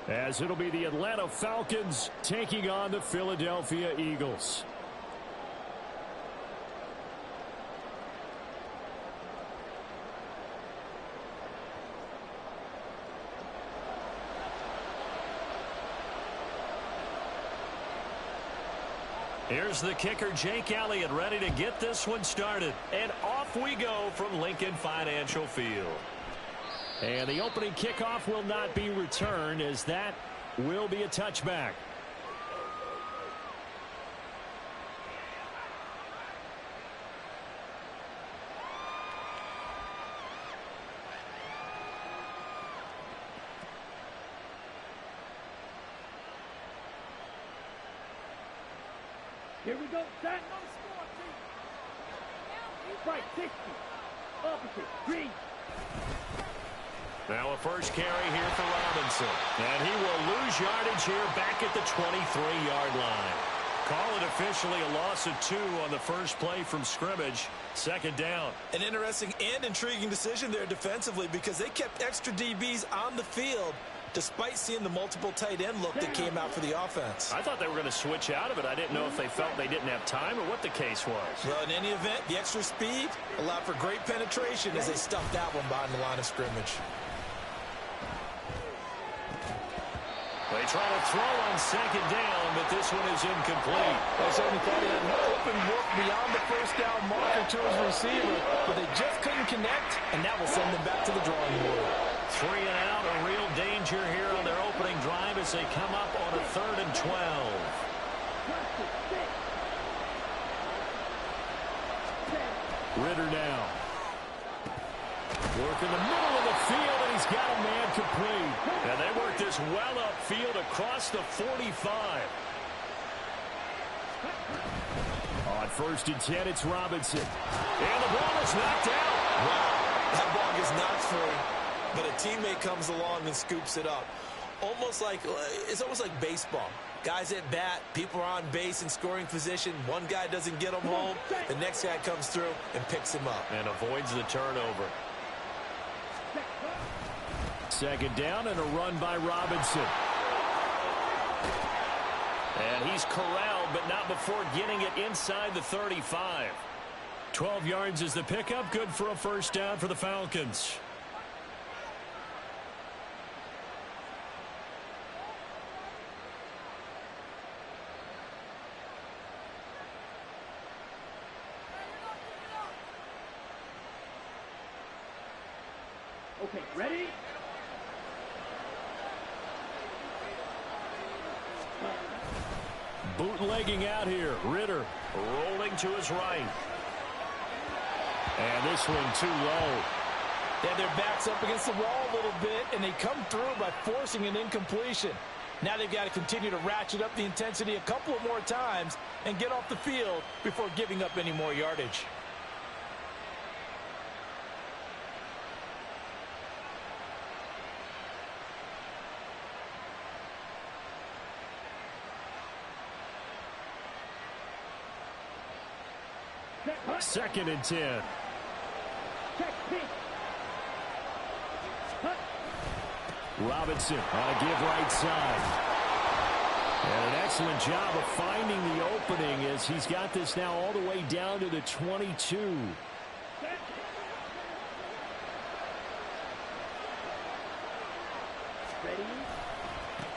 here, as it'll be the Atlanta Falcons taking on the Philadelphia Eagles. Here's the kicker, Jake Elliott, ready to get this one started. And off we go from Lincoln Financial Field. And the opening kickoff will not be returned, as that will be a touchback. Here we go. Set. Right, 60. Opposite. Green. Now a first carry here for Robinson. And he will lose yardage here back at the 23-yard line. Call it officially a loss of 2 on the first play from scrimmage. Second down. An interesting and intriguing decision there defensively, because they kept extra DBs on the field despite seeing the multiple tight end look that came out for the offense. I thought they were going to switch out of it. I didn't know if they felt they didn't have time or what the case was. Well, in any event, the extra speed allowed for great penetration as they stuffed that one behind the line of scrimmage. They try to throw on second down, but this one is incomplete. They certainly thought he had an open look beyond the first down marker to his receiver, but they just couldn't connect, and that will send them back to the drawing board. 3 and out, a real danger here on their opening drive as they come up on a 3rd and 12. Ritter now. Work in the middle of the field, and he's got a man complete. And they work this well upfield across the 45. On 1st and 10, it's Robinson. And the ball is knocked out. Wow, that ball gets knocked free, but a teammate comes along and scoops it up. It's almost like baseball. Guys at bat, people are on base in scoring position. One guy doesn't get him home. The next guy comes through and picks him up. And avoids the turnover. Second down and a run by Robinson. And he's corralled, but not before getting it inside the 35. 12 yards is the pickup. Good for a first down for the Falcons. Okay, ready? Bootlegging out here. Ritter rolling to his right. And this one too low. Yeah, their back's up against the wall a little bit, and they come through by forcing an incompletion. Now they've got to continue to ratchet up the intensity a couple of more times and get off the field before giving up any more yardage. Second and 10. Robinson on a give right side. And an excellent job of finding the opening as he's got this now all the way down to the 22.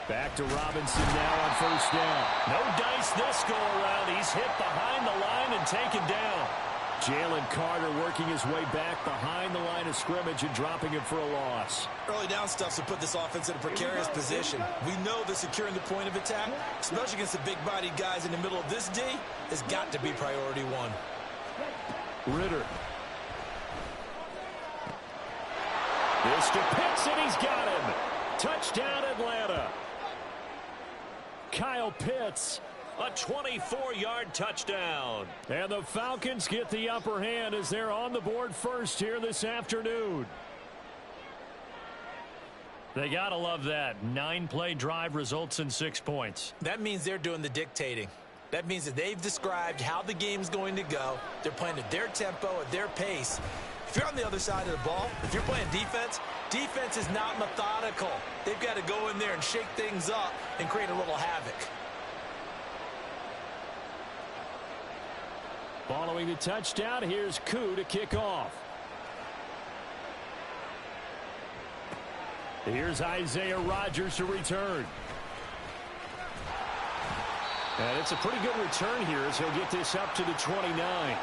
Back to Robinson now on first down. No dice this go around. He's hit behind the line and taken down. Jalen Carter working his way back behind the line of scrimmage and dropping him for a loss. Early down stuff to put this offense in a precarious position. We know that securing the point of attack, especially against the big-bodied guys in the middle of this D, has got to be priority one. Ritter. This to Pitts, and he's got him. Touchdown, Atlanta. Kyle Pitts, a 24-yard touchdown. And the Falcons get the upper hand as they're on the board first here this afternoon. They got to love that. 9-play drive results in 6 points. That means they're doing the dictating. That means that they've described how the game's going to go. They're playing at their tempo, at their pace. If you're on the other side of the ball, if you're playing defense, defense is not methodical. They've got to go in there and shake things up and create a little havoc. Following the touchdown, here's Koo to kick off. Here's Isaiah Rodgers to return. And it's a pretty good return here as he'll get this up to the 29.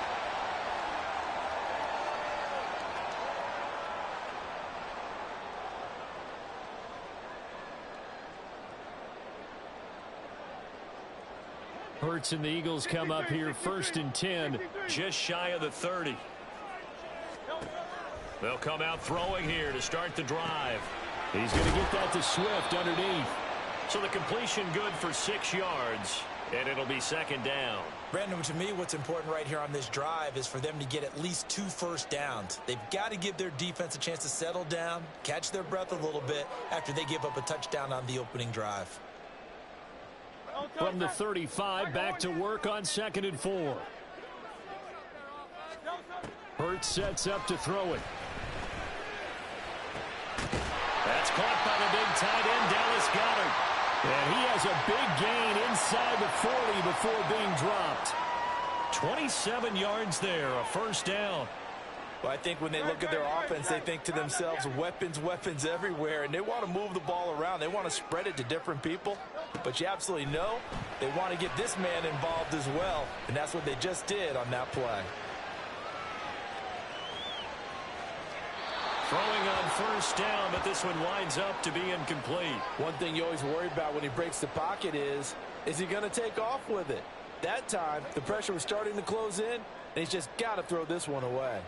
Hurts and the Eagles come up here 1st and 10, just shy of the 30. They'll come out throwing here to start the drive. He's going to get that to Swift underneath. So the completion good for 6 yards, and it'll be 2nd down. Brandon, to me, what's important right here on this drive is for them to get at least 2 first downs. They've got to give their defense a chance to settle down, catch their breath a little bit after they give up a touchdown on the opening drive. From the 35, back to work on 2nd and 4. Hurts sets up to throw it. That's caught by the big tight end, Dallas Goedert. And he has a big gain inside the 40 before being dropped. 27 yards there, a 1st down. Well, I think when they look at their offense, they think to themselves, weapons, weapons everywhere, and they want to move the ball around. They want to spread it to different people, but you absolutely know they want to get this man involved as well, and that's what they just did on that play. Throwing on 1st down, but this one winds up to be incomplete. One thing you always worry about when he breaks the pocket is he going to take off with it? That time, the pressure was starting to close in, and he's just got to throw this one away.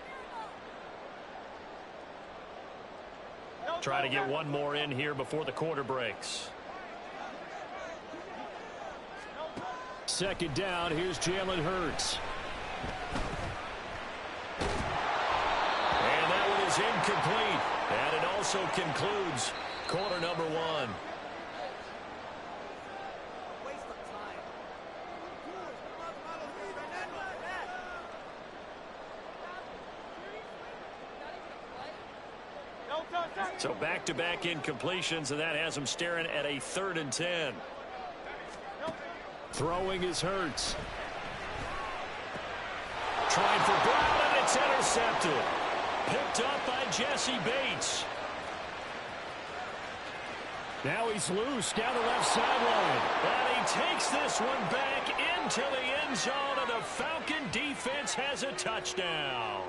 Try to get one more in here before the quarter breaks. 2nd down, here's Jalen Hurts. And that one is incomplete. And it also concludes quarter number 1. So back-to-back incompletions, and that has him staring at a 3rd and 10. Throwing is Hurts. Trying for Brown, and it's intercepted. Picked up by Jesse Bates. Now he's loose down the left sideline. And he takes this one back into the end zone, and the Falcon defense has a touchdown.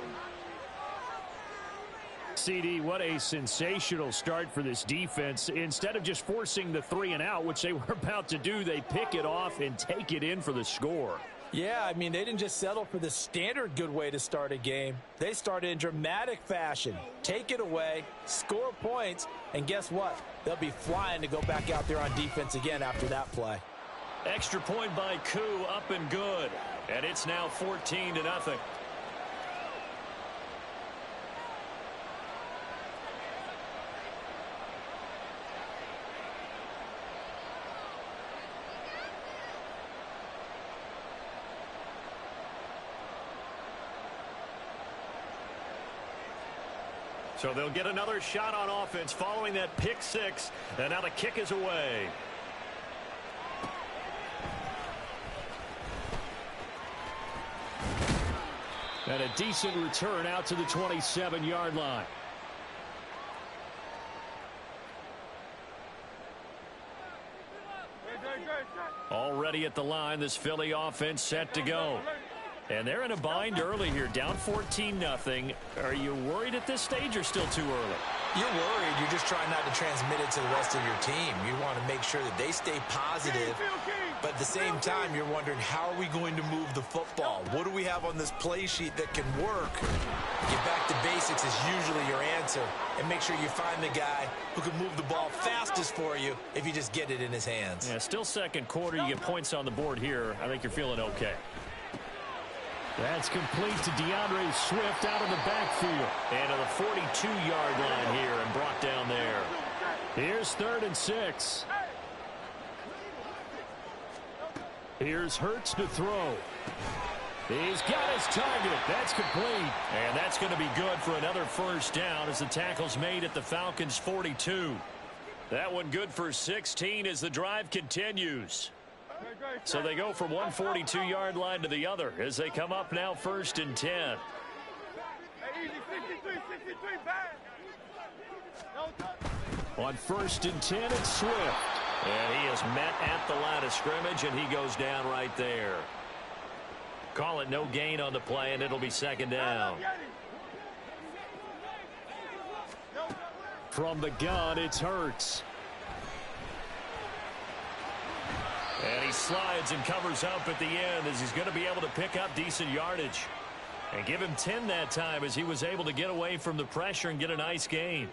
CD, what a sensational start for this defense. Instead of just forcing the 3 and out, which they were about to do, they pick it off and take it in for the score. Yeah, I mean, they didn't just settle for the standard good way to start a game. They started in dramatic fashion. Take it away, score points, and guess what? They'll be flying to go back out there on defense again after that play. Extra point by Koo, up and good. And it's now 14-0. So they'll get another shot on offense following that pick 6. And now the kick is away. And a decent return out to the 27-yard line. Already at the line, this Philly offense set to go. And they're in a bind early here, down 14-0. Are you worried at this stage or still too early? You're worried. You're just trying not to transmit it to the rest of your team. You want to make sure that they stay positive. But at the same time, you're wondering, how are we going to move the football? What do we have on this play sheet that can work? Get back to basics is usually your answer. And make sure you find the guy who can move the ball fastest for you if you just get it in his hands. Yeah, still 2nd quarter. You get points on the board here. I think you're feeling okay. That's complete to DeAndre Swift out of the backfield. And to the 42-yard line here and brought down there. Here's 3rd and 6. Here's Hurts to throw. He's got his target. That's complete. And that's going to be good for another first down as the tackle's made at the Falcons' 42. That one good for 16 as the drive continues. So they go from one 42-yard line to the other as they come up now 1st and 10. On 1st and 10, it's Swift. And he is met at the line of scrimmage, and he goes down right there. Call it no gain on the play, and it'll be 2nd down. From the gun, it's Hurts. And he slides and covers up at the end as he's going to be able to pick up decent yardage. And give him 10 that time as he was able to get away from the pressure and get a nice gain.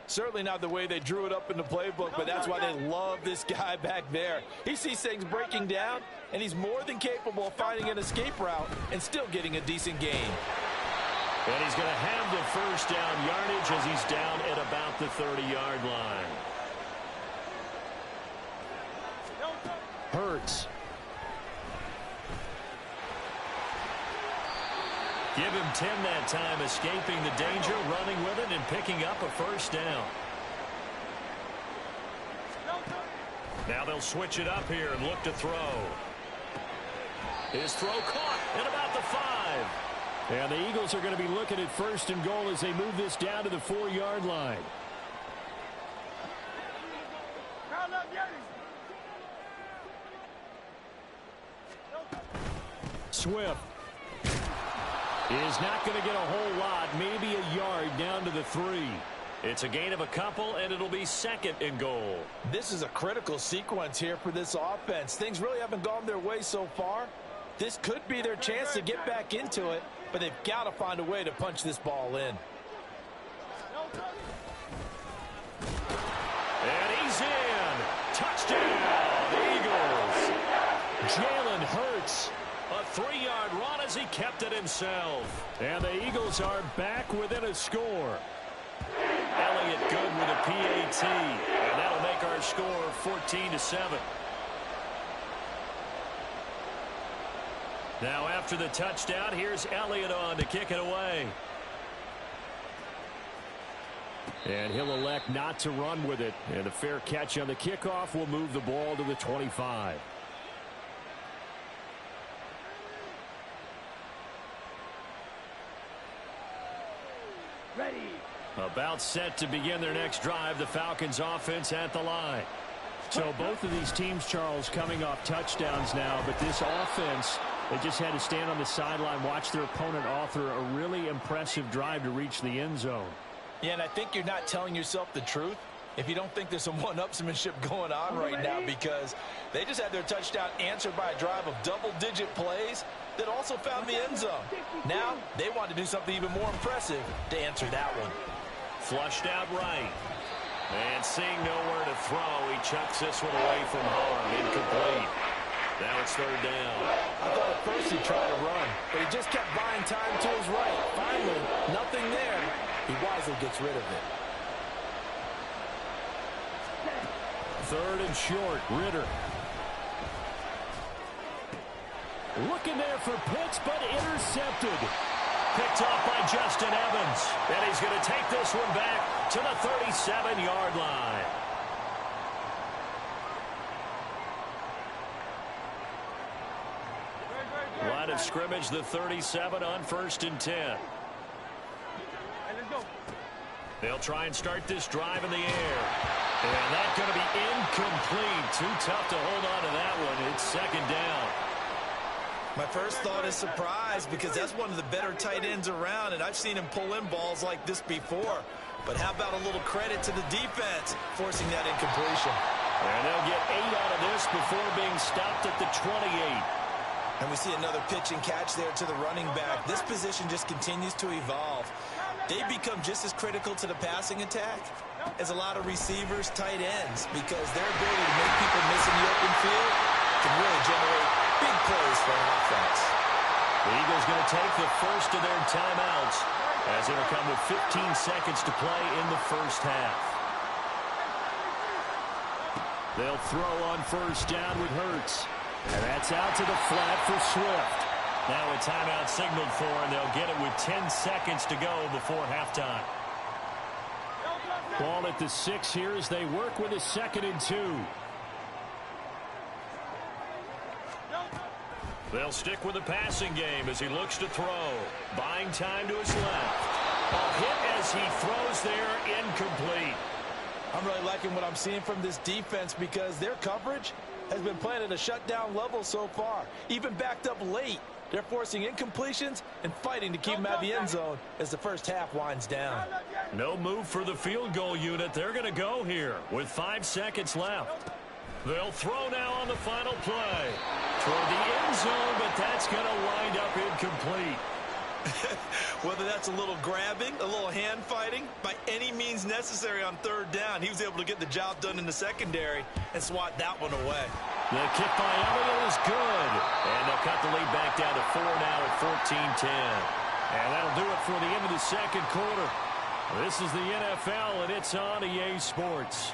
Certainly not the way they drew it up in the playbook, but that's why they love this guy back there. He sees things breaking down, and he's more than capable of finding an escape route and still getting a decent gain. And he's going to have the first down yardage as he's down at about the 30-yard line. Hurts. Give him 10 that time, escaping the danger, running with it, and picking up a first down. Now they'll switch it up here and look to throw. His throw caught at about the 5. And the Eagles are going to be looking at 1st and goal as they move this down to the 4-yard line. Swift is not going to get a whole lot, maybe a yard down to the 3. It's a gain of a couple, and it'll be 2nd and goal. This is a critical sequence here for this offense. Things really haven't gone their way so far. This could be their chance to get back into it, but they've got to find a way to punch this ball in. And he's in. Touchdown, Eagles. Jalen Hurts. A 3-yard run as he kept it himself. And the Eagles are back within a score. Elliott good with a PAT. And that'll make our score 14-7. Now after the touchdown, here's Elliott on to kick it away. And he'll elect not to run with it. And a fair catch on the kickoff will move the ball to the 25. Ready. About set to begin their next drive, the Falcons offense at the line. So both of these teams, Charles, coming off touchdowns now, but this offense, they just had to stand on the sideline, watch their opponent author a really impressive drive to reach the end zone. Yeah, and I think you're not telling yourself the truth if you don't think there's some one-upsmanship going on right now, because they just had their touchdown answered by a drive of double-digit plays that also found the end zone. Now they want to do something even more impressive to answer that one. Flushed out right. And seeing nowhere to throw, he chucks this one away from harm. Incomplete. Now it's 3rd down. I thought at first he tried to run, but he just kept buying time to his right. Finally, nothing there. He wisely gets rid of it. 3rd and short. Ritter. Looking there for Pitts, but intercepted. Picked off by Justin Evans. And he's going to take this one back to the 37-yard line. Line of scrimmage, the 37 on 1st and 10. They'll try and start this drive in the air. And that's going to be incomplete. Too tough to hold on to that one. It's 2nd down. My first thought is surprise, because that's one of the better tight ends around, and I've seen him pull in balls like this before. But how about a little credit to the defense forcing that incompletion? And they'll get 8 out of this before being stopped at the 28. And we see another pitch and catch there to the running back. This position just continues to evolve. They become just as critical to the passing attack as a lot of receivers, tight ends, because their ability to make people miss in the open field can really generate big plays for an offense. The Eagles going to take the first of their timeouts as it'll come with 15 seconds to play in the first half. They'll throw on 1st down with Hurts. And that's out to the flat for Swift. Now a timeout signaled for, and they'll get it with 10 seconds to go before halftime. Ball at the 6 here as they work with a 2nd and 2. They'll stick with the passing game as he looks to throw. Buying time to his left. A hit as he throws there, incomplete. I'm really liking what I'm seeing from this defense because their coverage has been playing at a shutdown level so far. Even backed up late, they're forcing incompletions and fighting to keep them out of the end zone as the first half winds down. No move for the field goal unit. They're going to go here with 5 seconds left. They'll throw now on the final play. Toward the end zone, but that's going to wind up incomplete. Whether that's a little grabbing, a little hand fighting, by any means necessary on 3rd down, he was able to get the job done in the secondary and swat that one away. The kick by Elliott is good. And they'll cut the lead back down to 4 now at 14-10. And that'll do it for the end of the 2nd quarter. This is the NFL, and it's on EA Sports.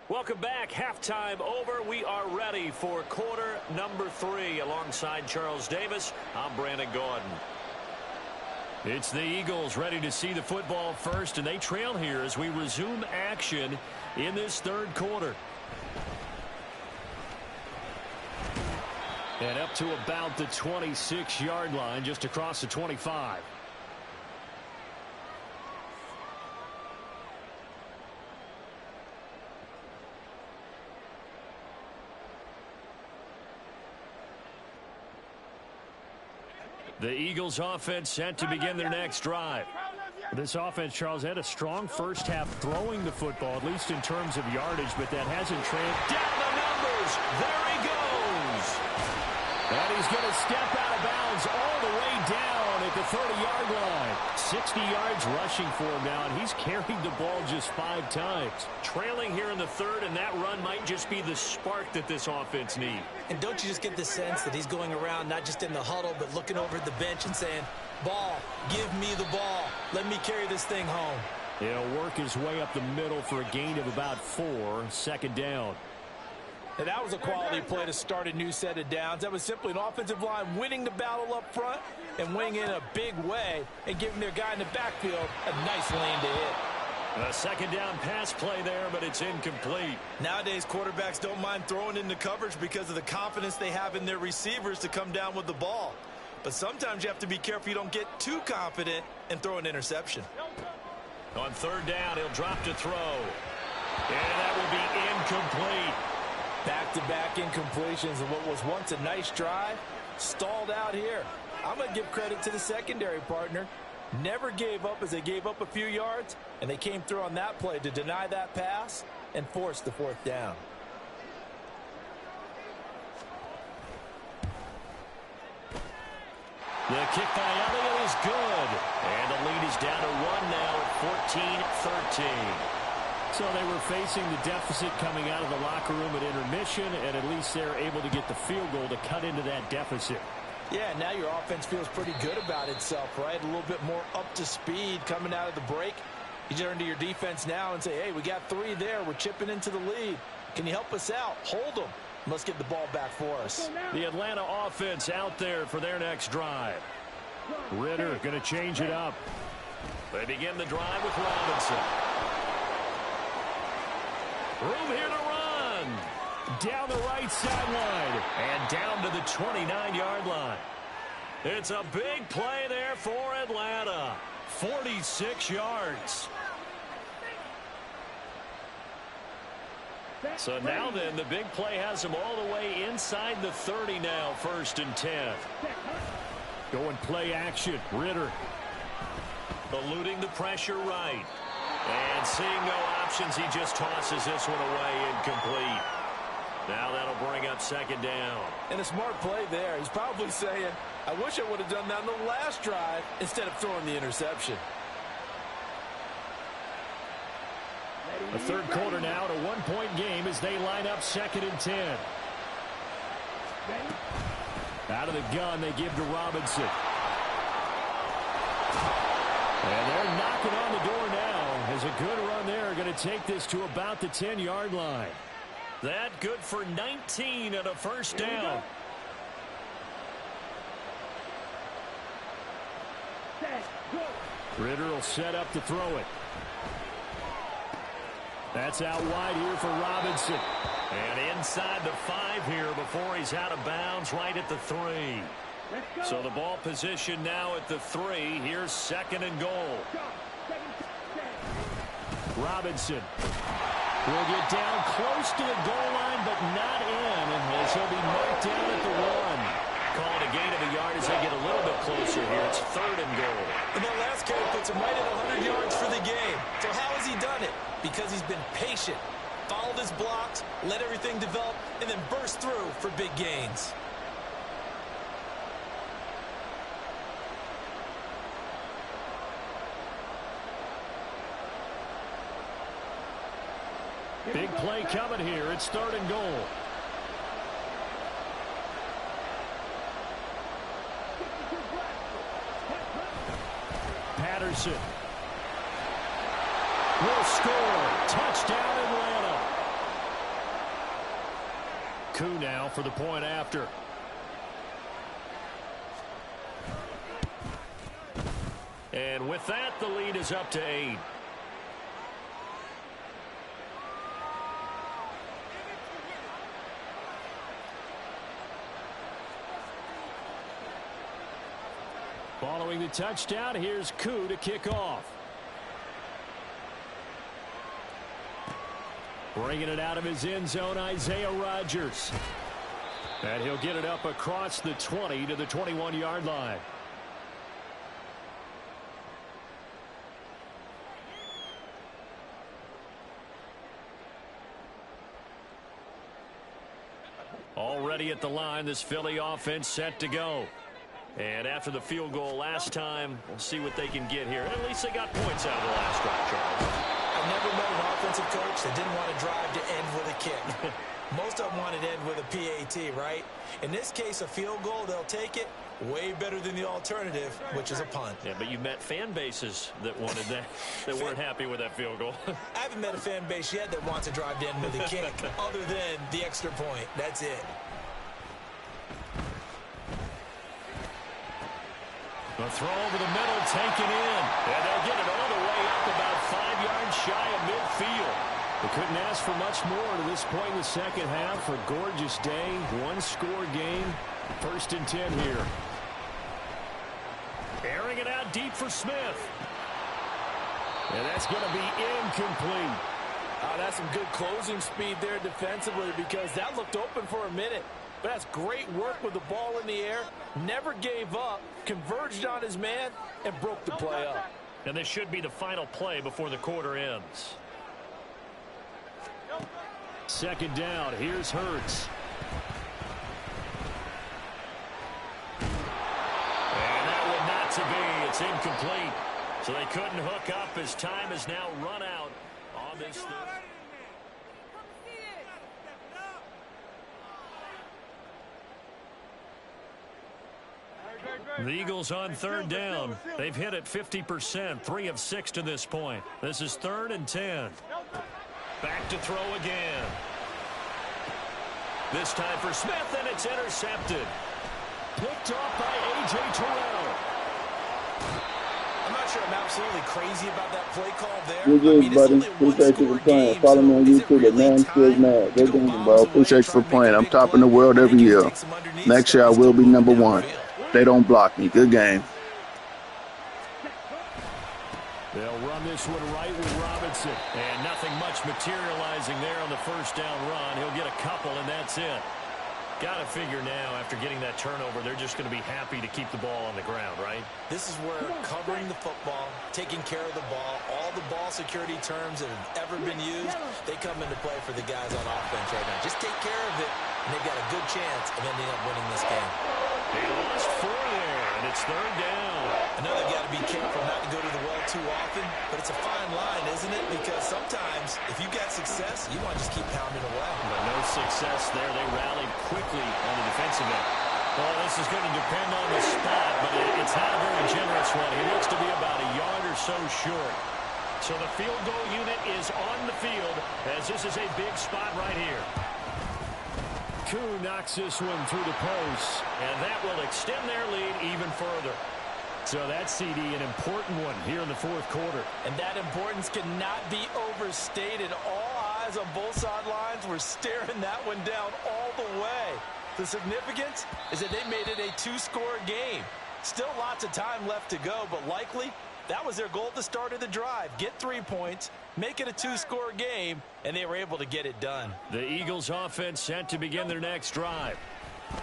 Welcome back. Halftime over. We are ready for quarter number 3. Alongside Charles Davis, I'm Brandon Gordon. It's the Eagles ready to see the football first, and they trail here as we resume action in this 3rd quarter. And up to about the 26-yard line, just across the 25. The Eagles offense set to begin their next drive. This offense, Charles, had a strong first half throwing the football, at least in terms of yardage, but that hasn't translated. Down the numbers. There he goes. And he's going to step out of bounds all the way down at the 30-yard line. 60 yards rushing for him now, and he's carried the ball just 5 times. Trailing here in the 3rd, and that run might just be the spark that this offense needs. And don't you just get the sense that he's going around not just in the huddle, but looking over at the bench and saying, ball, give me the ball. Let me carry this thing home. He'll work his way up the middle for a gain of about 4, 2nd down. And that was a quality play to start a new set of downs. That was simply an offensive line winning the battle up front and winning in a big way and giving their guy in the backfield a nice lane to hit. A 2nd down pass play there, but it's incomplete. Nowadays, quarterbacks don't mind throwing into coverage because of the confidence they have in their receivers to come down with the ball. But sometimes you have to be careful you don't get too confident and throw an interception. On 3rd down, he'll drop to throw. And that will be incomplete. Back-to-back incompletions of what was once a nice drive, stalled out here. I'm going to give credit to the secondary partner. Never gave up as they gave up a few yards, and they came through on that play to deny that pass and force the 4th down. The kick by Elliott is good. And the lead is down to 1 now at 14-13. So they were facing the deficit coming out of the locker room at intermission, and at least they're able to get the field goal to cut into that deficit. Yeah, now your offense feels pretty good about itself, right? A little bit more up to speed coming out of the break. You turn to your defense now and say, hey, we got 3 there. We're chipping into the lead. Can you help us out? Hold them. Let's get the ball back for us. The Atlanta offense out there for their next drive. Ritter going to change it up. They begin the drive with Robinson. Room here to run. Down the right sideline and down to the 29-yard line. It's a big play there for Atlanta. 46 yards. So now then, the big play has them all the way inside the 30 now, 1st and 10. Going play action. Ritter eluding the pressure right. And seeing no options, he just tosses this one away, incomplete. Now that'll bring up 2nd down. And a smart play there. He's probably saying, I wish I would have done that on the last drive instead of throwing the interception. A third quarter now, a one-point game as they line up 2nd and 10. Out of the gun, they give to Robinson. And they're knocking on the door now as a good run there. Going to take this to about the 10-yard line. That good for 19 and a first down. Ritter will set up to throw it. That's out wide here for Robinson. And inside the 5 here before he's out of bounds right at the 3. So the ball position now at the 3. Here's 2nd and goal. Robinson will get down close to the goal line, but not in. And he'll be marked down at the 1. Called a gain of a yard as they get a little bit closer here. It's 3rd and goal. And that last carry puts him right at 100 yards for the game. So how has he done it? Because he's been patient, followed his blocks, let everything develop, and then burst through for big gains. Big play coming here. It's 3rd and goal. Patterson will score. Touchdown Atlanta. Koo now for the point after. And with that, the lead is up to 8. Following the touchdown, here's Koo to kick off. Bringing it out of his end zone, Isaiah Rodgers. And he'll get it up across the 20 to the 21-yard line. Already at the line, this Philly offense set to go. And after the field goal last time, we'll see what they can get here. At least they got points out of the last drive, Charles. I've never met an offensive coach that didn't want to drive to end with a kick. Most of them want to end with a PAT, right? In this case, a field goal, they'll take it. Way better than the alternative, which is a punt. Yeah, but you've met fan bases that wanted that, that weren't happy with that field goal. I haven't met a fan base yet that wants to drive to end with a kick, other than the extra point. That's it. The throw over the middle, taken in. And they'll get it all the way up about 5 yards shy of midfield. They couldn't ask for much more to this point in the second half. A gorgeous day, one-score game. 1st and 10 here. Airing it out deep for Smith. And that's going to be incomplete. That's some good closing speed there defensively, because that looked open for a minute. But that's great work with the ball in the air. Never gave up, converged on his man, and broke the play up. And this should be the final play before the quarter ends. 2nd down. Here's Hurts. And that one not to be. It's incomplete. So they couldn't hook up as time has now run out on this thing. The Eagles on 3rd down. They've hit it 50%, 3 of 6 to this point. This is 3rd and 10. Back to throw again. This time for Smith, and it's intercepted. Picked off by A.J. Terrell. I'm not sure I'm absolutely crazy about that play call there. You're good, buddy. Appreciate you for playing. Follow me on YouTube at Man Skills Mad. Go game, bro. Appreciate you for playing. I'm topping the world every year. Next year I will be #1. They don't block me. Good game. They'll run this one right with Robinson. And nothing much materializing there on the 1st down run. He'll get a couple, and that's it. Got to figure now, after getting that turnover, they're just going to be happy to keep the ball on the ground, right? This is where covering the football, taking care of the ball, all the ball security terms that have ever been used, they come into play for the guys on offense right now. Just take care of it, and they've got a good chance of ending up winning this game. They lost 4 there, and it's 3rd down. I know they've got to be careful not to go to the well too often, but it's a fine line, isn't it? Because sometimes, if you've got success, you want to just keep pounding away. But no success there. They rallied quickly on the defensive end. Well, this is going to depend on the spot, but it's not a very generous one. He looks to be about a yard or so short. So the field goal unit is on the field, as this is a big spot right here. Koo knocks this one through the post, and that will extend their lead even further. So that CD, an important one here in the 4th quarter. And that importance cannot be overstated. All eyes on both sidelines were staring that one down all the way. The significance is that they made it a 2-score game. Still lots of time left to go, but likely that was their goal at the start of the drive. Get 3 points, make it a 2-score game, and they were able to get it done. The Eagles offense set to begin their next drive.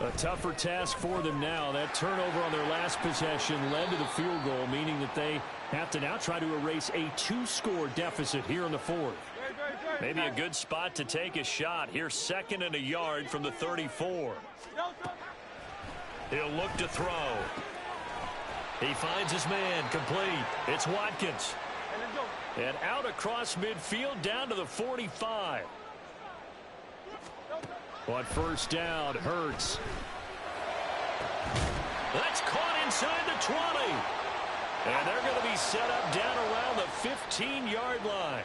A tougher task for them now. That turnover on their last possession led to the field goal, meaning that they have to now try to erase a 2-score deficit here in the 4th. Maybe a good spot to take a shot. Here's 2nd and a yard from the 34. He'll look to throw. He finds his man complete. It's Watkins. And out across midfield down to the 45. On 1st down, Hurts. That's caught inside the 20. And they're going to be set up down around the 15-yard line.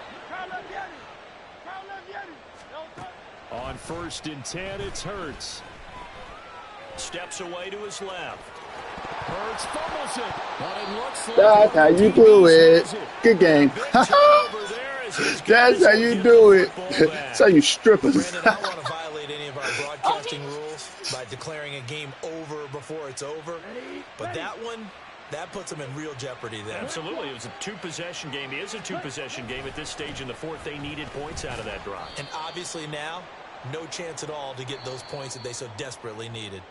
On 1st and 10, it's Hurts. Steps away to his left. Hurts fumbles it, but it looks like that's how you do it. Good game. That's how you do it. That's how you strip us. Brandon, I don't want to violate any of our broadcasting rules by declaring a game over before it's over. But that one, that puts them in real jeopardy there. Absolutely. It was a 2-possession game. It is a 2-possession game at this stage in the 4th. They needed points out of that drive. And obviously now, no chance at all to get those points that they so desperately needed.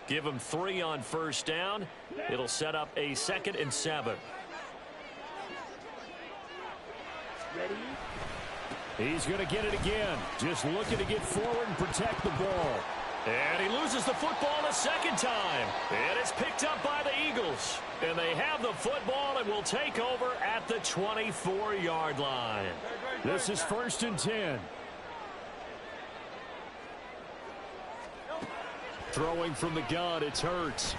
Give them 3 on 1st down. It'll set up a 2nd and 7. He's going to get it again. Just looking to get forward and protect the ball. And he loses the football a 2nd time. And it's picked up by the Eagles. And they have the football and will take over at the 24-yard line. This is 1st and 10. Throwing from the gun, it's Hurts.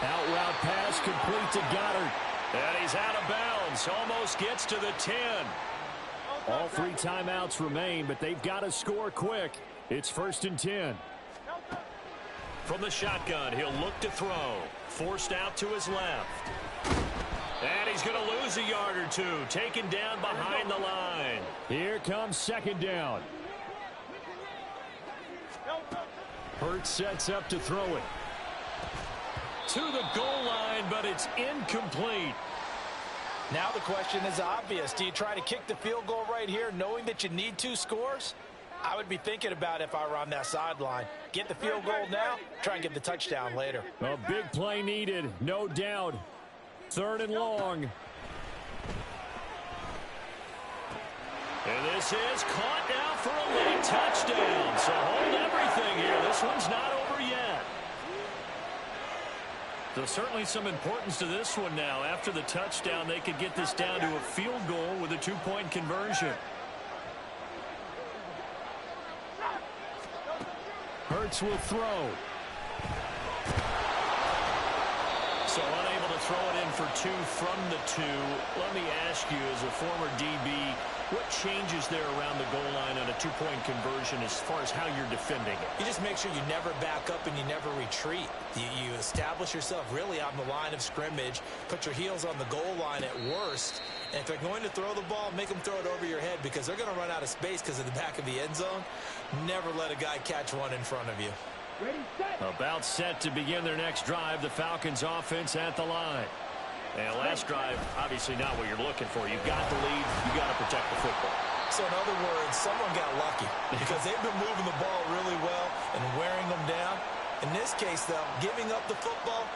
Out route pass complete to Goddard. And he's out of bounds. Almost gets to the 10. All 3 timeouts remain, but they've got to score quick. It's 1st and 10. From the shotgun, he'll look to throw. Forced out to his left. And he's going to lose a yard or 2. Taken down behind the line. Here comes 2nd down. Hurts sets up to throw it. To the goal line, but it's incomplete. Now the question is obvious. Do you try to kick the field goal right here knowing that you need 2 scores? I would be thinking about it if I were on that sideline. Get the field goal now, try and get the touchdown later. A big play needed, no doubt. 3rd and long. And this is caught now for a late touchdown. So hold everything here. This one's not over yet. There's certainly some importance to this one now. After the touchdown, they could get this down to a field goal with a 2-point conversion. Hurts will throw. So unable to throw it in for 2 from the 2. Let me ask you, as a former DB, what changes there around the goal line on a 2-point conversion as far as how you're defending it? You just make sure you never back up and you never retreat. You establish yourself really on the line of scrimmage, put your heels on the goal line at worst, and if they're going to throw the ball, make them throw it over your head because they're going to run out of space because of the back of the end zone. Never let a guy catch one in front of you. Ready, set. About set to begin their next drive. The Falcons offense at the line. And last drive, obviously not what you're looking for. You've got the lead. You've got to protect the football. So in other words, someone got lucky because they've been moving the ball really well and wearing them down. In this case, though, giving up the football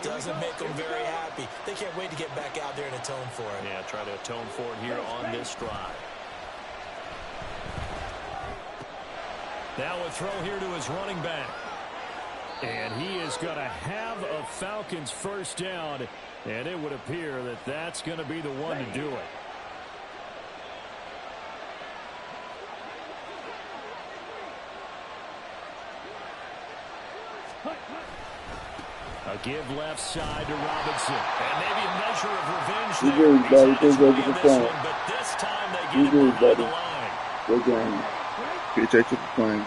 doesn't make them very happy. They can't wait to get back out there and atone for it. Yeah, try to atone for it here on this drive. Now a throw here to his running back. And he is going to have a Falcons first down, and it would appear that that's going to be the one to do it. A give left side to Robinson. And maybe a measure of revenge there. Good, buddy. He's Good on this one, but this time they get him good, behind buddy. the line. Good game. Appreciate you for playing.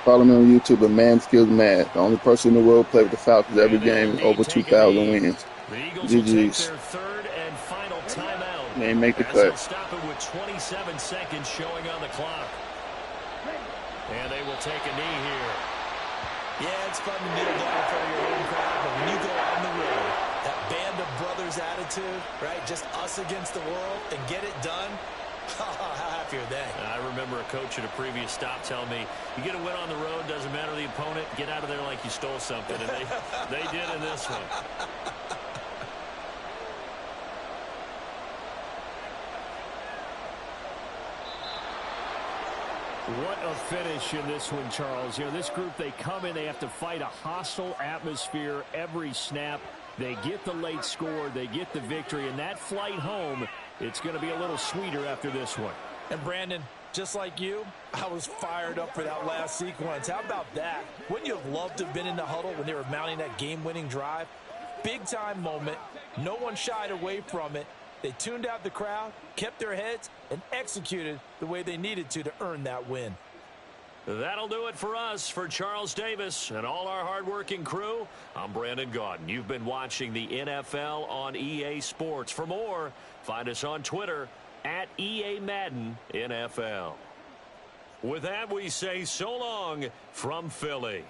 Follow me on YouTube at Man Skills Mad. The only person in the world play with the Falcons every game and over 2,000 wins. The Eagles will take GG's. their third and final timeout. They ain't make the as cut. they'll stop it with 27 seconds showing on the clock. And they will take a knee here. Yeah, it's fun to kneel down in front of your home crowd, but when you go on the road, that band of brothers attitude, right, just us against the world, and get it done, how happy are they? I remember a coach at a previous stop telling me, you get a win on the road, doesn't matter the opponent, get out of there like you stole something, and they did in this one. What a finish in this one, Charles. You know, this group, they come in, they have to fight a hostile atmosphere every snap. They get the late score, they get the victory, and that flight home, it's going to be a little sweeter after this one. And Brandon, just like you, I was fired up for that last sequence. How about that? Wouldn't you have loved to have been in the huddle when they were mounting that game-winning drive? Big-time moment. No one shied away from it. They tuned out the crowd, kept their heads, and executed the way they needed to earn that win. That'll do it for us. For Charles Davis and all our hardworking crew, I'm Brandon Gaudin. You've been watching the NFL on EA Sports. For more, find us on Twitter at EA Madden NFL. With that, we say so long from Philly.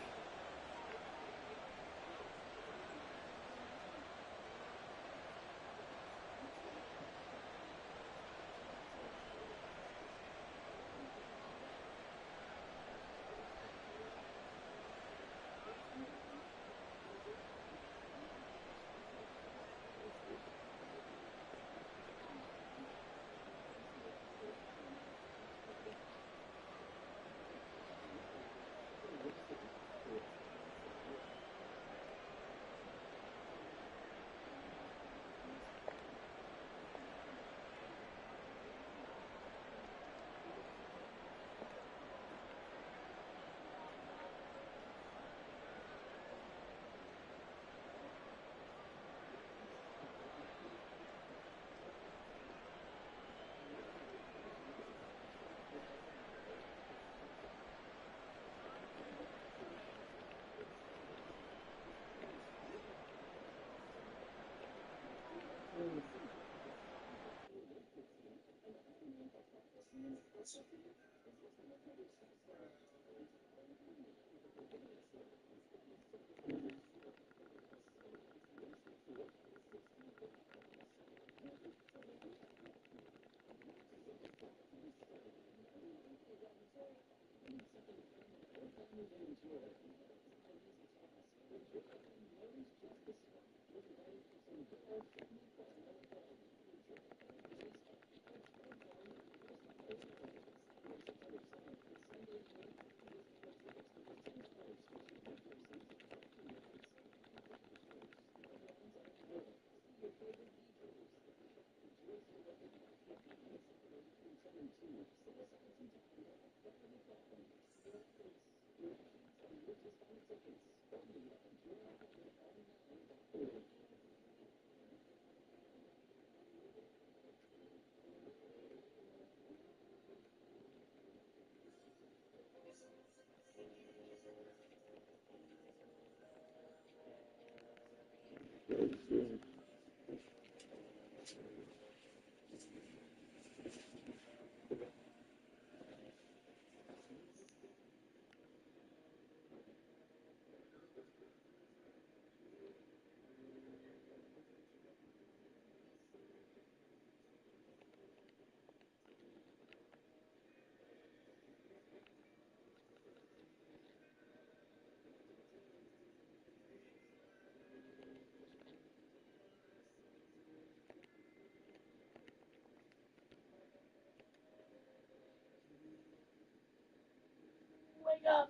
Wake up.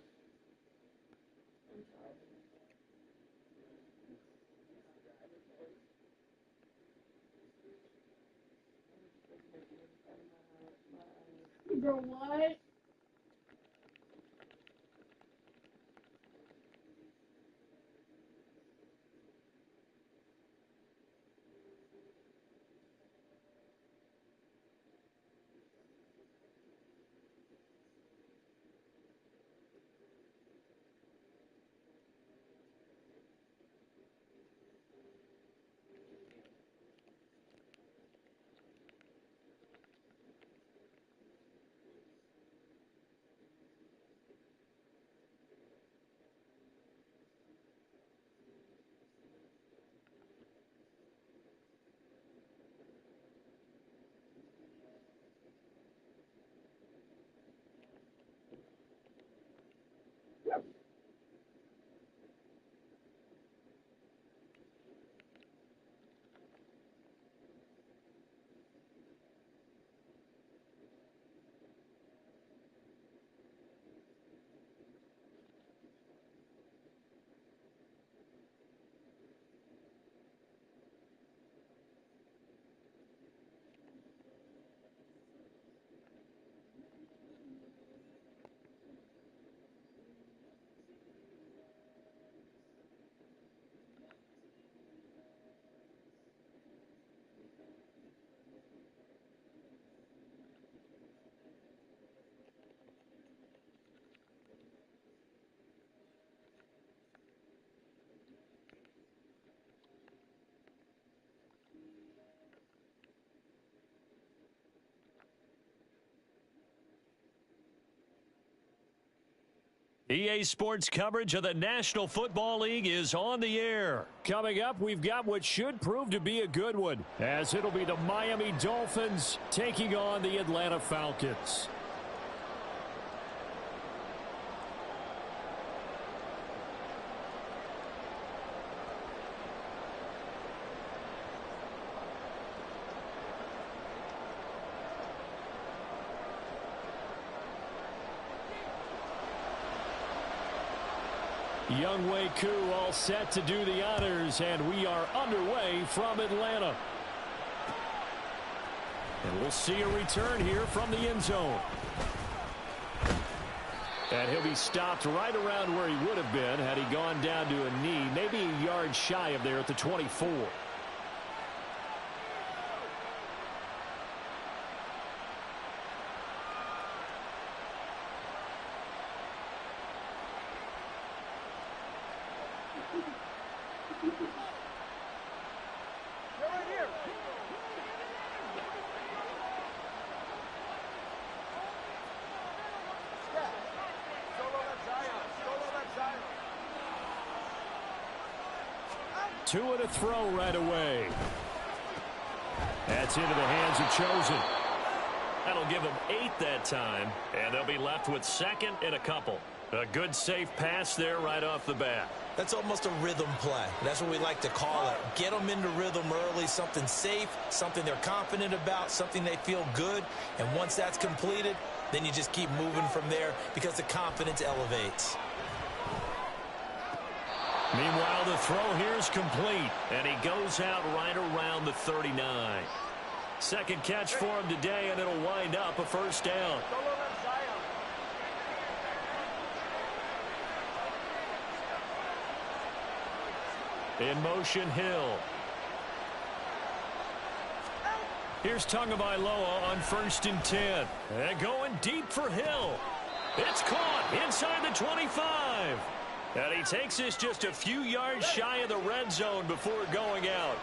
Bro, what? EA Sports coverage of the National Football League is on the air. Coming up, we've got what should prove to be a good one, as it'll be the Miami Dolphins taking on the Atlanta Falcons. Younghoe Koo all set to do the honors, and we are underway from Atlanta. And we'll see a return here from the end zone. And he'll be stopped right around where he would have been had he gone down to a knee, maybe a yard shy of there at the 24. Two and a throw right away. That's into the hands of Chosen. That'll give them 8 that time, and they'll be left with second and a couple. A good safe pass there right off the bat. That's almost a rhythm play. That's what we like to call it. Get them into rhythm early, something safe, something they're confident about, something they feel good. And once that's completed, then you just keep moving from there because the confidence elevates. Meanwhile, the throw here is complete, and he goes out right around the 39. Second catch for him today, and it'll wind up a first down. In motion, Hill. Here's Tagovailoa on 1st and 10. And going deep for Hill. It's caught inside the 25. And he takes this just a few yards shy of the red zone before going out.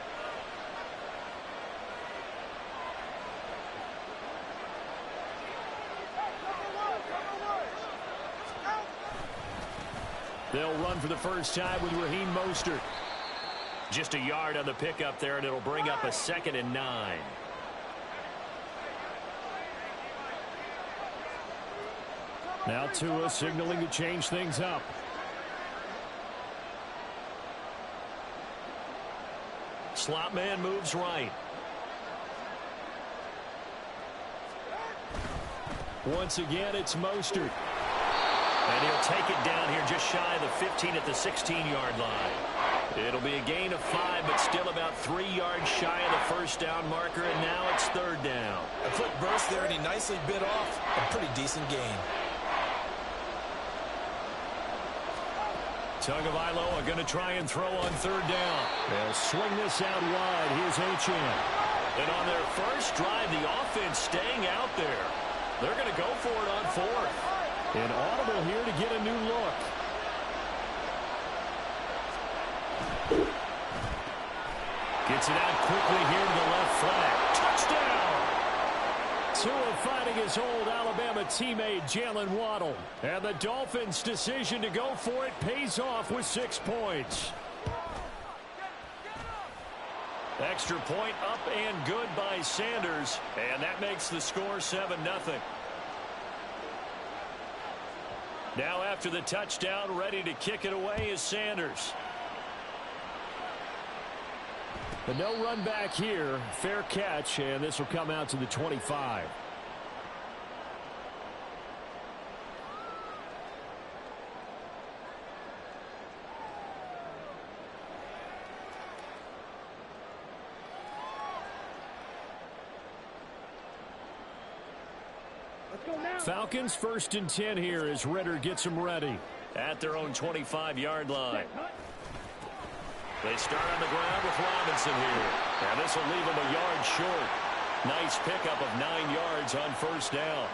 They'll run for the first time with Raheem Mostert. Just a yard on the pickup there, and it'll bring up a 2nd and 9. Now Tua signaling to change things up. Slot man moves right. Once again, it's Mostert. And he'll take it down here just shy of the 15 at the 16-yard line. It'll be a gain of 5, but still about 3 yards shy of the first down marker, and now it's third down. A quick burst there, and he nicely bit off a pretty decent gain. Tagovailoa are going to try and throw on third down. They'll swing this out wide. Here's Achane. And on their first drive, the offense staying out there. They're going to go for it on fourth. And audible here to get a new look. Gets it out quickly here to the left flank. Touchdown! Tua fighting his old Alabama teammate Jalen Waddle. And the Dolphins' decision to go for it pays off with 6 points. Extra point up and good by Sanders. And that makes the score 7-0. Now after the touchdown, ready to kick it away is Sanders. But no run back here. Fair catch, and this will come out to the 25. Falcons 1st and 10 here as Ritter gets them ready at their own 25-yard line. They start on the ground with Robinson here. And this will leave them a yard short. Nice pickup of 9 yards on first down.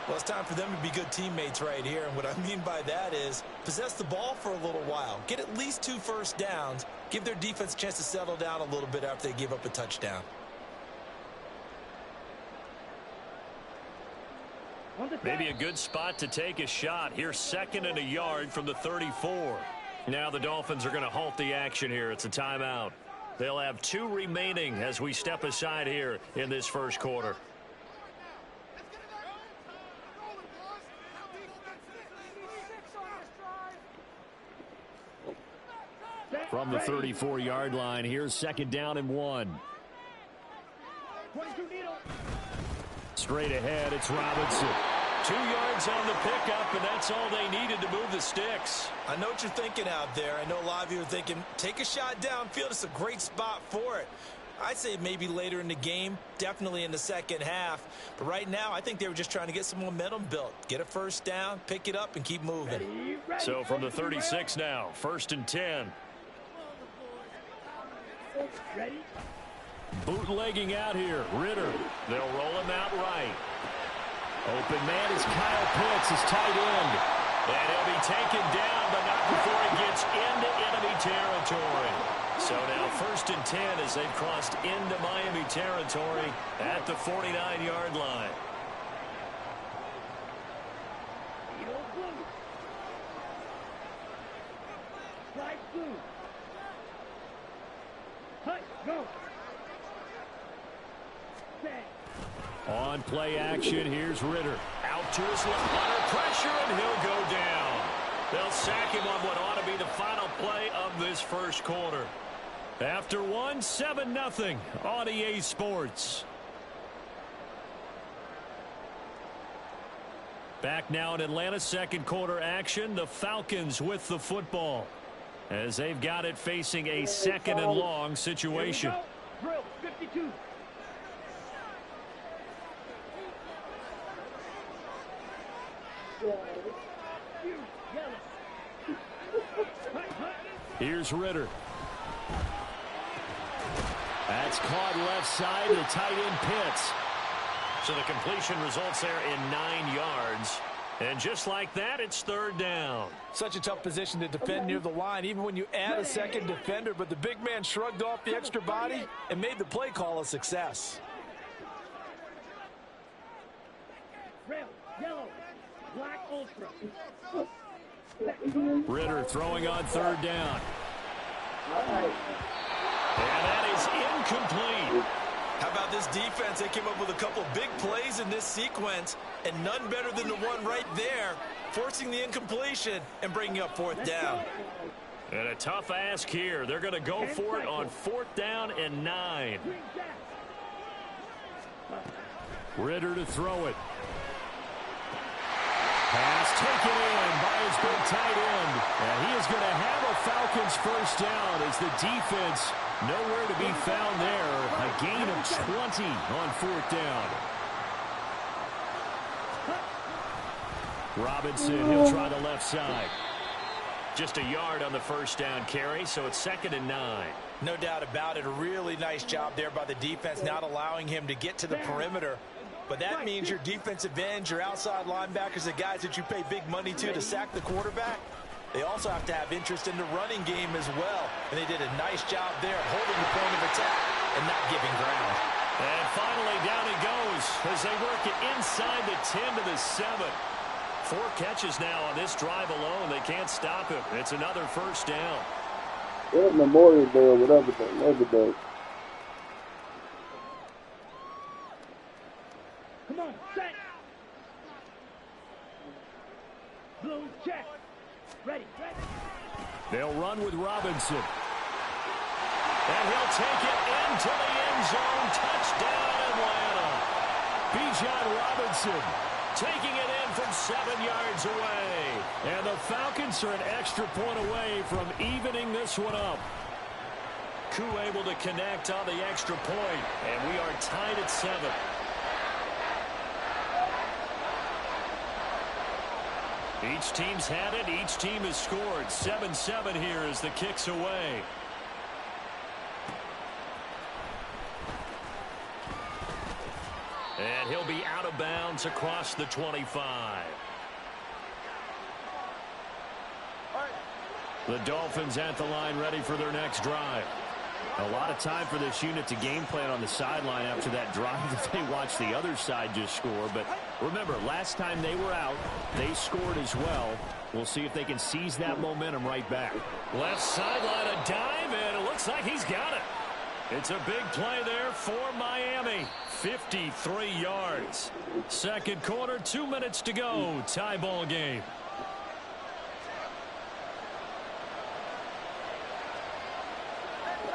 Well, it's time for them to be good teammates right here. And what I mean by that is possess the ball for a little while. Get at least 2 first downs. Give their defense a chance to settle down a little bit after they give up a touchdown. Maybe a good spot to take a shot. Here's 2nd and a yard from the 34. Now the Dolphins are going to halt the action here. It's a timeout. They'll have 2 remaining as we step aside here in this first quarter. From the 34-yard line, here's 2nd down and 1. Straight ahead, it's Robinson. 2 yards on the pickup, and that's all they needed to move the sticks. I know what you're thinking out there. I know a lot of you are thinking, take a shot downfield. It's a great spot for it. I'd say maybe later in the game, definitely in the second half. But right now, I think they were just trying to get some momentum built. Get a first down, pick it up, and keep moving. So from the 36 now, 1st and 10. Ready? Bootlegging out here, Ritter. They'll roll him out right. Open man is Kyle Pitts, his tight end. And he'll be taken down, but not before he gets into enemy territory. So now 1st and 10 as they've crossed into Miami territory at the 49-yard line. Go. On play action, here's Ritter. Out to his left, under pressure, and he'll go down. They'll sack him on what ought to be the final play of this first quarter. After 1, 7-0 on EA Sports. Back now in Atlanta, second quarter action. The Falcons with the football as they've got it facing a 2nd and long situation. Drill 52. Here's Ritter. That's caught left side to the tight end Pitts. So the completion results there in 9 yards. And just like that, it's 3rd down. Such a tough position to defend near the line, even when you add a second defender. But the big man shrugged off the extra body and made the play call a success. Red, yellow, black ultra. Ritter throwing on 3rd down. And that is incomplete. How about this defense? They came up with a couple of big plays in this sequence, and none better than the one right there, forcing the incompletion and bringing up 4th down. And a tough ask here. They're going to go for it on 4th down and 9. Ritter to throw it. Pass taken in by his big tight end. And he is going to have a Falcons first down as the defense nowhere to be found there. A gain of 20 on fourth down. Robinson, he'll try the left side. Just a yard on the first down carry, so it's 2nd and 9. No doubt about it. A really nice job there by the defense, not allowing him to get to the perimeter. But that means your defensive ends, your outside linebackers, the guys that you pay big money to sack the quarterback, they also have to have interest in the running game as well. And they did a nice job there holding the point of attack and not giving ground. And finally down he goes as they work it inside the 10 to the 7. 4 catches now on this drive alone. They can't stop him. It's another first down. That Memorial Day or whatever day. Come on, set. Blue check. Ready. They'll run with Robinson. And he'll take it into the end zone. Touchdown, Atlanta. Bijan Robinson taking it in from 7 yards away. And the Falcons are an extra point away from evening this one up. Koo able to connect on the extra point, and we are tied at 7. Each team's had it. Each team has scored. 7-7 here as the kick's away. And he'll be out of bounds across the 25. The Dolphins at the line ready for their next drive. A lot of time for this unit to game plan on the sideline after that drive that they watched the other side just score. But remember, last time they were out, they scored as well. We'll see if they can seize that momentum right back. Left sideline, a dive, and it looks like he's got it. It's a big play there for Miami. 53 yards. Second quarter, 2 minutes to go. Tie ball game.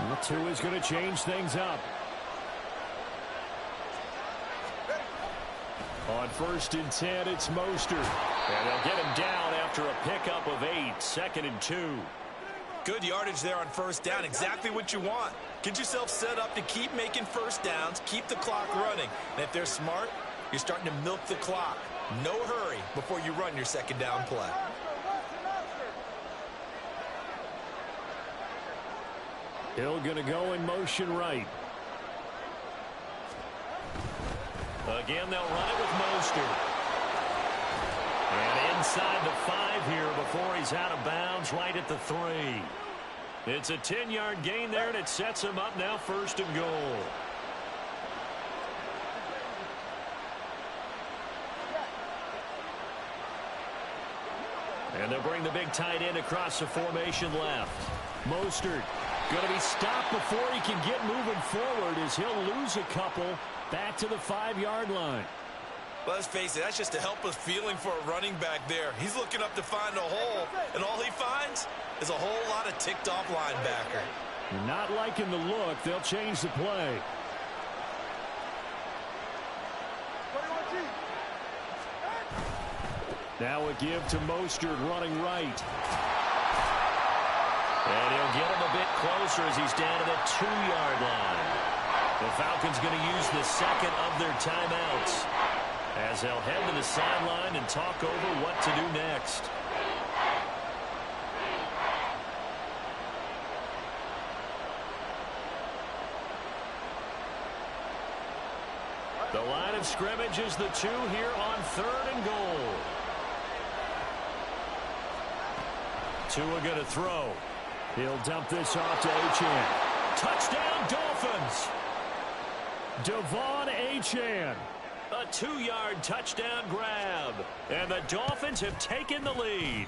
The 2 is going to change things up. On 1st and 10, it's Mostert. And they'll get him down after a pickup of 8. 2nd and 2. Good yardage there on first down. Exactly what you want. Get yourself set up to keep making first downs, keep the clock running. And if they're smart, you're starting to milk the clock. No hurry before you run your second down play. Hill going to go in motion right. Again, they'll run it with Mostert. And inside the 5 here before he's out of bounds right at the 3. It's a 10-yard gain there, and it sets him up now 1st and goal. And they'll bring the big tight end across the formation left. Mostert going to be stopped before he can get moving forward as he'll lose a couple back to the 5-yard line. Let's face it, that's just a helpless feeling for a running back there. He's looking up to find a hole, and all he finds is a whole lot of ticked-off linebacker. Not liking the look. They'll change the play. Now a give to Mostert running right. And he'll get him a bit closer as he's down to the 2-yard line. The Falcons going to use the second of their timeouts as they'll head to the sideline and talk over what to do next. The line of scrimmage is the 2 here on 3rd and goal. Tua going to throw. He'll dump this off to Achane. Touchdown, Dolphins. Devon Achane. A 2-yard touchdown grab. And the Dolphins have taken the lead.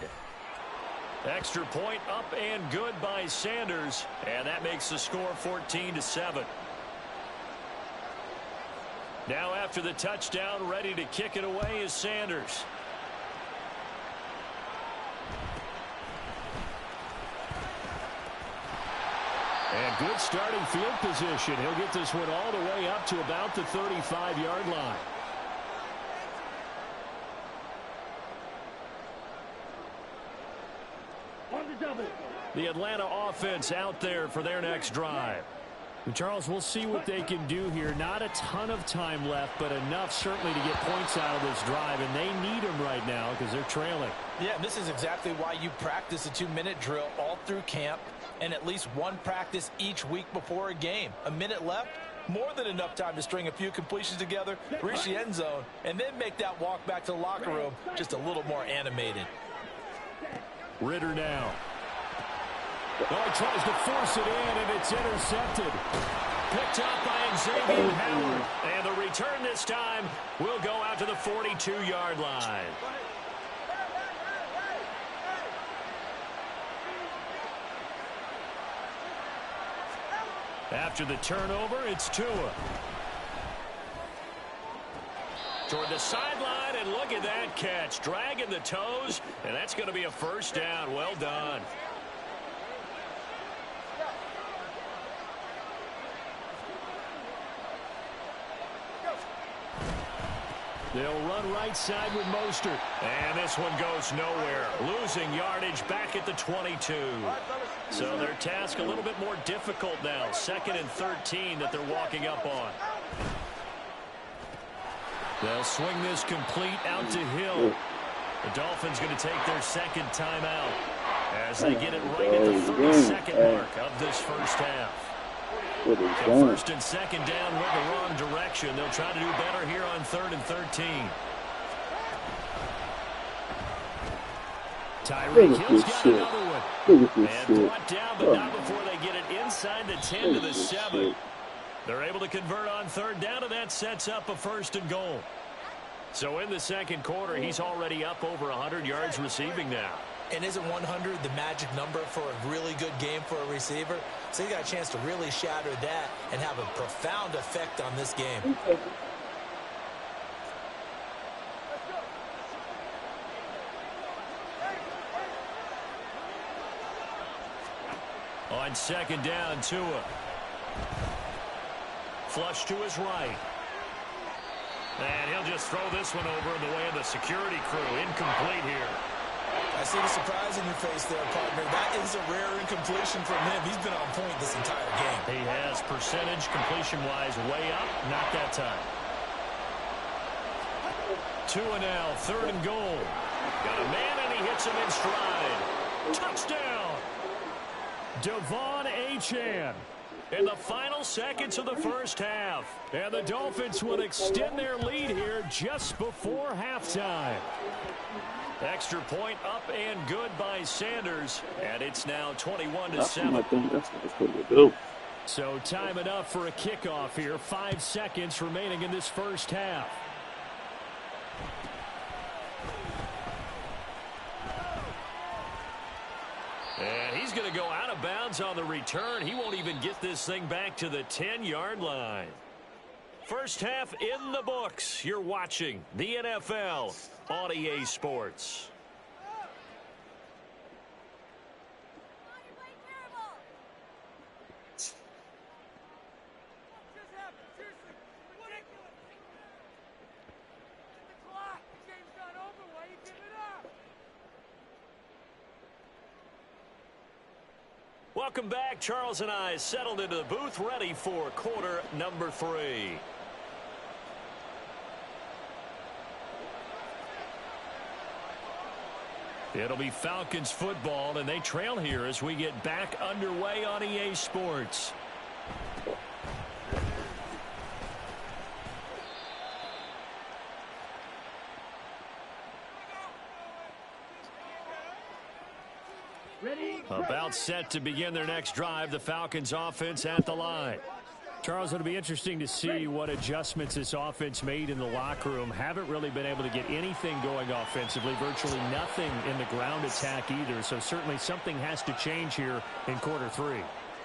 Extra point up and good by Sanders. And that makes the score 14-7. Now after the touchdown, ready to kick it away is Sanders. And good starting field position. He'll get this one all the way up to about the 35-yard line. The Atlanta offense out there for their next drive. Charles, we'll see what they can do here. Not a ton of time left, but enough certainly to get points out of this drive, and they need them right now because they're trailing. Yeah, this is exactly why you practice a 2-minute drill all through camp and at least one practice each week before a game. A minute left, more than enough time to string a few completions together, reach the end zone, and then make that walk back to the locker room just a little more animated. Ritter now. Oh, he tries to force it in, and it's intercepted. Picked up by Xavier Howard. And the return this time will go out to the 42-yard line. After the turnover, it's Tua. Toward the sideline, and look at that catch. Dragging the toes, and that's going to be a first down. Well done. They'll run right side with Mostert. And this one goes nowhere. Losing yardage back at the 22. So their task a little bit more difficult now. 2nd and 13 that they're walking up on. They'll swing this complete out to Hill. The Dolphins going to take their second timeout as they get it right at the 30-second mark of this first half. So 1st and 2nd down went the wrong direction. They'll try to do better here on 3rd and 13. Tyreek Hill's got another one. And brought down, but not before they get it inside the 10 to the 7. They're able to convert on 3rd down, and that sets up a 1st and goal. So in the second quarter, he's already up over 100 yards receiving now. And isn't 100 the magic number for a really good game for a receiver? So you got a chance to really shatter that and have a profound effect on this game. On 2nd down, Tua. Flush to his right. And he'll just throw this one over in the way of the security crew. Incomplete here. I see the surprise in your face there, partner. That is a rare incompletion from him. He's been on point this entire game. He has percentage completion-wise way up. Not that time. Tua now, 3rd and goal. Got a man, and he hits him in stride. Touchdown! Devon Achane. In the final seconds of the first half. And the Dolphins will extend their lead here just before halftime. Extra point up and good by Sanders. And it's now 21-7. I think that's what we do. So time enough for a kickoff here. 5 seconds remaining in this first half. And he's going to go out of bounds on the return. He won't even get this thing back to the 10-yard line. First half in the books. You're watching the NFL on EA Sports. Welcome back. Charles and I settled into the booth, ready for quarter number 3. It'll be Falcons football, and they trail here as we get back underway on EA Sports. About set to begin their next drive. The Falcons offense at the line. Charles, it'll be interesting to see what adjustments this offense made in the locker room. Haven't really been able to get anything going offensively. Virtually nothing in the ground attack either. So certainly something has to change here in quarter 3.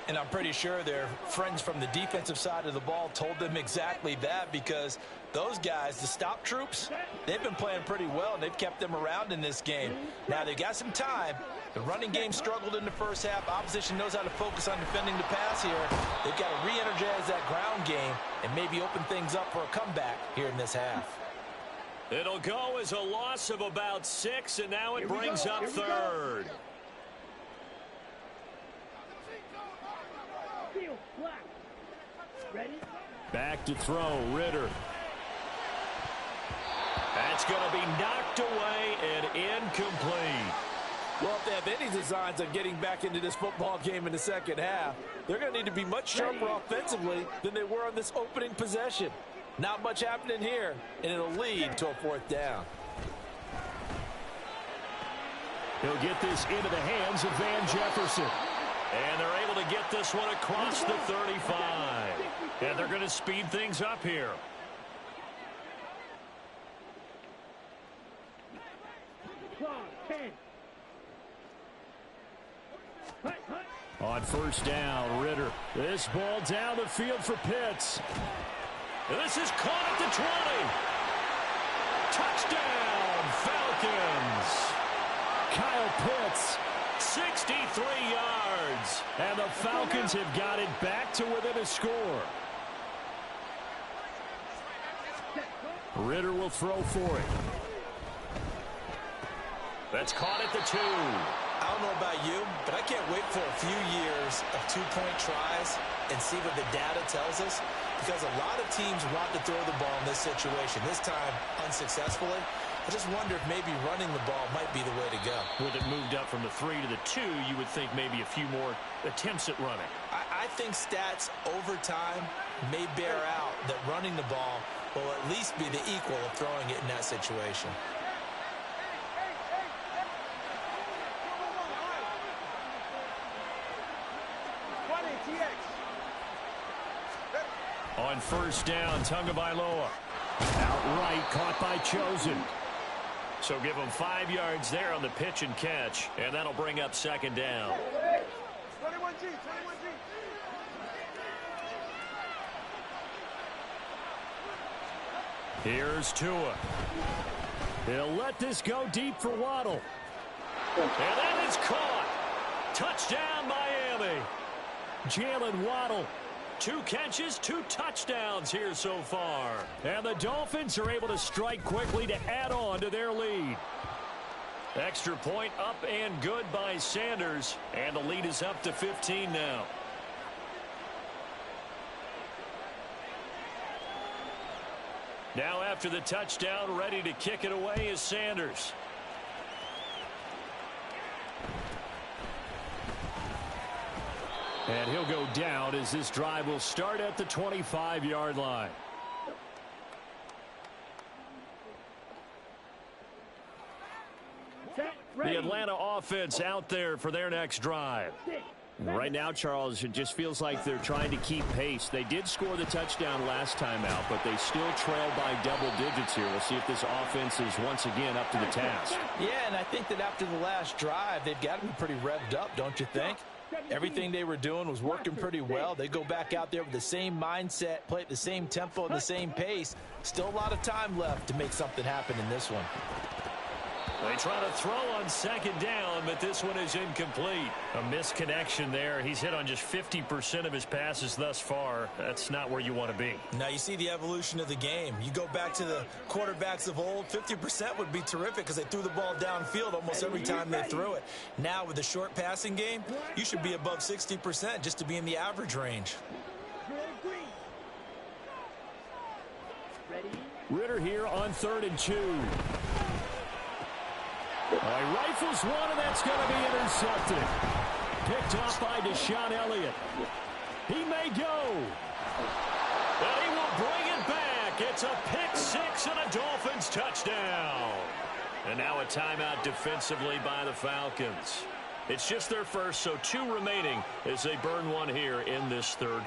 And I'm pretty sure their friends from the defensive side of the ball told them exactly that, because those guys, the stop troops, they've been playing pretty well, and they've kept them around in this game. Now they've got some time. The running game struggled in the first half. Opposition knows how to focus on defending the pass here. They've got to re-energize that ground game and maybe open things up for a comeback here in this half. It'll go as a loss of about 6, and now it brings up 3rd. Ready? Back to throw, Ritter. That's going to be knocked away and incomplete. Well, if they have any designs on getting back into this football game in the second half, they're going to need to be much sharper offensively than they were on this opening possession. Not much happening here, and it'll lead to a fourth down. He'll get this into the hands of Van Jefferson. And they're able to get this one across the 35. And they're going to speed things up here. On first down, Ritter. This ball down the field for Pitts. This is caught at the 20. Touchdown, Falcons. Kyle Pitts, 63 yards. And the Falcons have got it back to within a score. Ritter will throw for it. That's caught at the 2. I don't know about you, but I can't wait for a few years of two-point tries and see what the data tells us, because a lot of teams want to throw the ball in this situation, this time unsuccessfully. I just wonder if maybe running the ball might be the way to go. With it moved up from the 3 to the 2, you would think maybe a few more attempts at running. I think stats over time may bear out that running the ball will at least be the equal of throwing it in that situation. On first down, Tagovailoa. Outright caught by Chosen. So give him 5 yards there on the pitch and catch, and that'll bring up second down. 21G. Here's Tua. He'll let this go deep for Waddle. And that is caught. Touchdown, Miami. Jalen Waddle. 2 catches, 2 touchdowns here so far. And the Dolphins are able to strike quickly to add on to their lead. Extra point up and good by Sanders. And the lead is up to 15 now. Now after the touchdown, ready to kick it away is Sanders. And he'll go down as this drive will start at the 25-yard line. The Atlanta offense out there for their next drive. Right now, Charles, it just feels like they're trying to keep pace. They did score the touchdown last time out, but they still trail by double digits here. We'll see if this offense is once again up to the task. Yeah, and I think that after the last drive, they've got to be pretty revved up, don't you think? Everything they were doing was working pretty well. They go back out there with the same mindset, play at the same tempo and the same pace. Still a lot of time left to make something happen in this one. They try to throw on second down, but this one is incomplete. A misconnection there. He's hit on just 50% of his passes thus far. That's not where you want to be. Now you see the evolution of the game. You go back to the quarterbacks of old, 50% would be terrific because they threw the ball downfield almost every time they threw it. Now with the short passing game, you should be above 60% just to be in the average range. Ritter here on 3rd and 2. He rifles one, and that's going to be intercepted. Picked off by Deshaun Elliott. He may go. And he will bring it back. It's a pick 6 and a Dolphins touchdown. And now a timeout defensively by the Falcons. It's just their first, so 2 remaining as they burn one here in this third.